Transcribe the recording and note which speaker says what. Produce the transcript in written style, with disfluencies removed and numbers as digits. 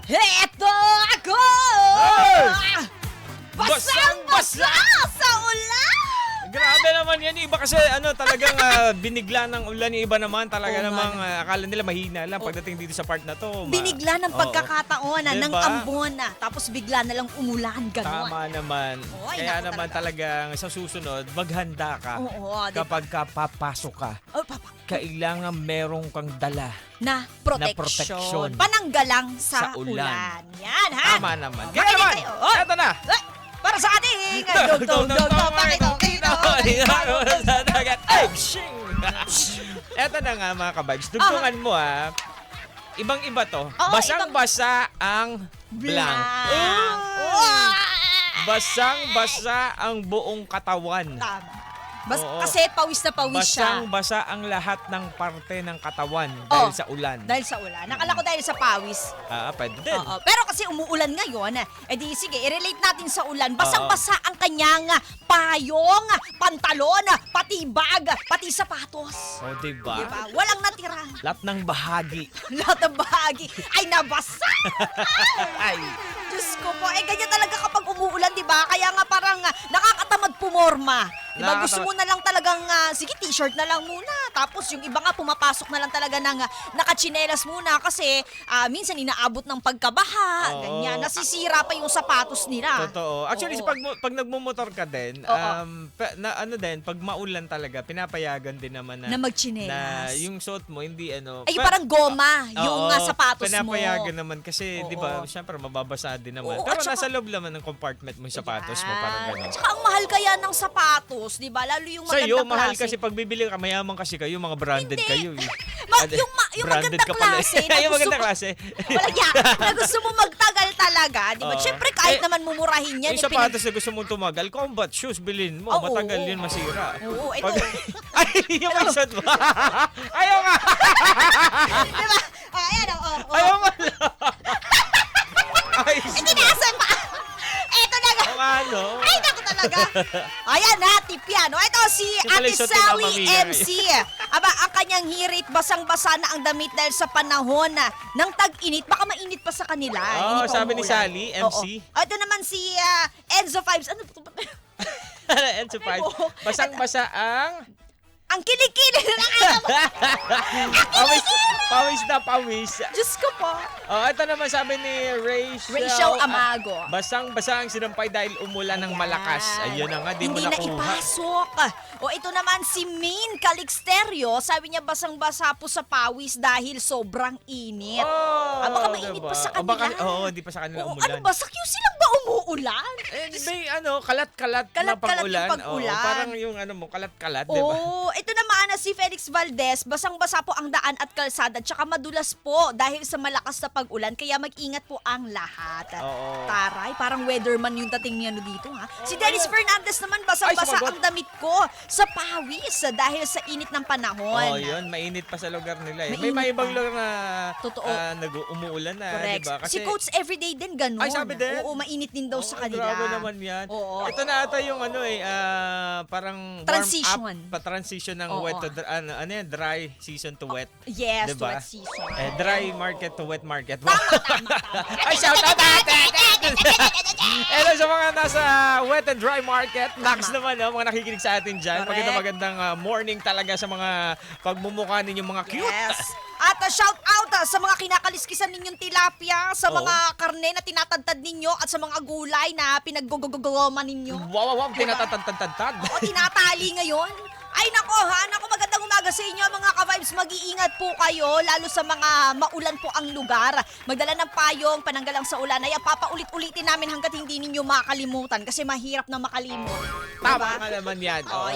Speaker 1: Heto ako!
Speaker 2: Hey!
Speaker 1: Basang-basa sa ulan!
Speaker 2: Grabe naman yan. Iba kasi talagang binigla ng ulan. Yung iba naman talaga namang akala nila mahina lang pagdating dito sa part na to.
Speaker 1: Binigla ng pagkakataon ng
Speaker 2: Diba?
Speaker 1: ambon tapos bigla na lang umulan. Ganon.
Speaker 2: Tama naman.
Speaker 1: Oo, ay,
Speaker 2: Kaya
Speaker 1: naku,
Speaker 2: naman
Speaker 1: talaga.
Speaker 2: talagang sa susunod, maghanda ka.
Speaker 1: Oo, diba?
Speaker 2: Kapag papasok ka,
Speaker 1: Oh, papa.
Speaker 2: kailangan merong kang dala.
Speaker 1: Na
Speaker 2: proteksyon.
Speaker 1: protection. Pananggalang sa,
Speaker 2: Sa ulan.
Speaker 1: Yan, ha?
Speaker 2: Tama naman.
Speaker 1: Oh,
Speaker 2: Kaya
Speaker 1: makinig
Speaker 2: naman,
Speaker 1: kayo. Oh.
Speaker 2: eto na.
Speaker 1: Eh, para sa ating dog, pakitong-kito.
Speaker 2: Sa dagat. Ay, shing! Eto na nga mga ka-vibes. Dugtungan mo Ibang-iba to.
Speaker 1: Oo,
Speaker 2: Basang-basa ang blank.
Speaker 1: Blank.
Speaker 2: Basang-basa ang buong katawan.
Speaker 1: Tama.
Speaker 2: Oo.
Speaker 1: Kasi pawis na pawis siya.
Speaker 2: Basang-basa ang lahat ng parte ng katawan dahil sa ulan.
Speaker 1: Dahil sa ulan. Nakala ko dahil sa pawis.
Speaker 2: Pwede din.
Speaker 1: Oo. Pero kasi umuulan ngayon, di sige, i-relate natin sa ulan. Basang-basa ang kanyang payong, pantalon, pati bag, pati sapatos.
Speaker 2: O, diba?
Speaker 1: Diba? Walang natira.
Speaker 2: Lahat ng bahagi.
Speaker 1: Lahat ng bahagi ay nabasa.
Speaker 2: Ay.
Speaker 1: Diyos ko po, ganyan talaga kapag umuulan, di ba? Kaya nga parang nakakatamad pumorma. Di ba? Gusto mo na lang talagang, sige, t-shirt na lang muna. Tapos yung iba nga pumapasok na lang talaga ng nakachinelas muna kasi minsan inaabot ng pagkabaha,
Speaker 2: Oo.
Speaker 1: ganyan. Nasisira pa yung sapatos nila.
Speaker 2: Totoo. Actually,
Speaker 1: Oo.
Speaker 2: pag nagmumotor ka din,
Speaker 1: Oo.
Speaker 2: pag maulan talaga, pinapayagan din naman
Speaker 1: Na magchinelas.
Speaker 2: na yung suot mo, hindi
Speaker 1: Ay, parang goma yung
Speaker 2: Oo,
Speaker 1: sapatos mo.
Speaker 2: pinapayagan naman kasi,
Speaker 1: Oo.
Speaker 2: di ba, syempre mababasa din naman.
Speaker 1: Oo,
Speaker 2: Pero
Speaker 1: at saka-
Speaker 2: nasa loob naman ng compartment mo yung sapatos mo, parang
Speaker 1: Yan.
Speaker 2: gano'n.
Speaker 1: Tsaka ang mahal kaya ng sapatos, di ba? Lalo yung magandang
Speaker 2: Sa'yo, mahal
Speaker 1: klase.
Speaker 2: kasi pag bibili ka, mayaman kasi kayo, mga branded
Speaker 1: Hindi.
Speaker 2: kayo.
Speaker 1: Yung
Speaker 2: Branded
Speaker 1: magandang
Speaker 2: ka pala.
Speaker 1: klase. na
Speaker 2: Yung
Speaker 1: gusto
Speaker 2: magandang
Speaker 1: mo-
Speaker 2: klase.
Speaker 1: Wala yan. Na gusto mo magtagal talaga, di ba?
Speaker 2: Oo.
Speaker 1: Siyempre, kahit
Speaker 2: Eh,
Speaker 1: naman mumurahin yan.
Speaker 2: Yung sapatos na gusto mong tumagal, combat shoes, bilhin mo.
Speaker 1: Oo,
Speaker 2: Matagal
Speaker 1: oo.
Speaker 2: yun masira.
Speaker 1: Oo, ito.
Speaker 2: Ay, yung may shot mo. Ayaw nga.
Speaker 1: Di ba? Ayan,
Speaker 2: Ayaw nga. Ay,
Speaker 1: Tinasan pa. Eto na nga.
Speaker 2: ano?
Speaker 1: Ay, naku talaga. Ayan na, tip yan. Ito si
Speaker 2: pala
Speaker 1: Ate
Speaker 2: yung shot ni
Speaker 1: Sally
Speaker 2: Mama Mia.
Speaker 1: MC. Aba, ang kanyang hirit, basang-basa na ang damit dahil sa panahon ng tag-init. Baka mainit pa sa kanila.
Speaker 2: Oo,
Speaker 1: Hindi pa
Speaker 2: sabi ni
Speaker 1: umuulan.
Speaker 2: Sally, MC.
Speaker 1: Oo. Ito naman si Enzo Fives. Ano po?
Speaker 2: Enzo Five. Basang-basa
Speaker 1: Ang kilikili na alam mo.
Speaker 2: pawis na pawis.
Speaker 1: Diyos ko po.
Speaker 2: Ito naman sabi ni
Speaker 1: Rachel Amago.
Speaker 2: Basang-basa ang sinampay dahil umulan ng malakas. Ayun na nga, di mo
Speaker 1: Hindi na
Speaker 2: nakuha.
Speaker 1: ipasok. O ito naman si Min Calixterio. Sabi niya basang-basa po sa pawis dahil sobrang init. Baka mainit pa sa kanila.
Speaker 2: Hindi pa sa kanila
Speaker 1: Oo,
Speaker 2: umulan.
Speaker 1: ano ba? Sa QC lang ba umuulan?
Speaker 2: May kalat-kalat na
Speaker 1: Kalat-kalat
Speaker 2: pag-ulan.
Speaker 1: yung pag-ulan.
Speaker 2: Oo, parang yung kalat-kalat, di ba?
Speaker 1: Oo, ito naman si Felix Valdez, basang-basa po ang daan at kalsada tsaka madulas po dahil sa malakas na pag-ulan kaya mag-ingat po ang lahat.
Speaker 2: Oo.
Speaker 1: Taray, parang weatherman yung dating niya dito ha. Si Dennis Fernandez naman basang-basa
Speaker 2: Ay, sumagot.
Speaker 1: ang damit ko sa pawis dahil sa init ng panahon.
Speaker 2: Yun. Mainit pa sa lugar nila.
Speaker 1: Mainit
Speaker 2: May ibang
Speaker 1: pa.
Speaker 2: lugar na
Speaker 1: Totoo.
Speaker 2: umuulan na,
Speaker 1: Correct.
Speaker 2: di ba?
Speaker 1: Si Coach Everyday din ganun.
Speaker 2: Ay, sabi din?
Speaker 1: Oo, mainit din daw sa kanila.
Speaker 2: Grabe naman yan.
Speaker 1: Oo.
Speaker 2: Ito na ata yung parang
Speaker 1: Transition.
Speaker 2: warm up, transition ng
Speaker 1: Oo.
Speaker 2: wet to dry season to wet.
Speaker 1: Yes,
Speaker 2: Diba?
Speaker 1: to wet season.
Speaker 2: Dry market to wet market.
Speaker 1: Tama, tama.
Speaker 2: Ay, shout out Hello sa mga nasa wet and dry market. Next naman, mga nakikinig sa atin dyan.
Speaker 1: Correct.
Speaker 2: Magandang morning talaga sa mga pagmumukha ninyong mga cute.
Speaker 1: Yes. At shout out sa mga kinakaliskisan ninyong tilapia, sa
Speaker 2: Oo.
Speaker 1: mga karne na tinatantad ninyo at sa mga gulay na pinaggugugugoma ninyo.
Speaker 2: Wow,
Speaker 1: Diba?
Speaker 2: tinatantantantad.
Speaker 1: O tinatali ngayon. Ay nako magandang umaga sa inyo mga ka-vibes. Mag-iingat po kayo lalo sa mga maulan po ang lugar. Magdala ng payong, pananggalang sa ulan. Ay papaulit-ulitin namin hanggat hindi ninyo makalimutan kasi mahirap na makalimot.
Speaker 2: Tama nga naman yan.
Speaker 1: Oo,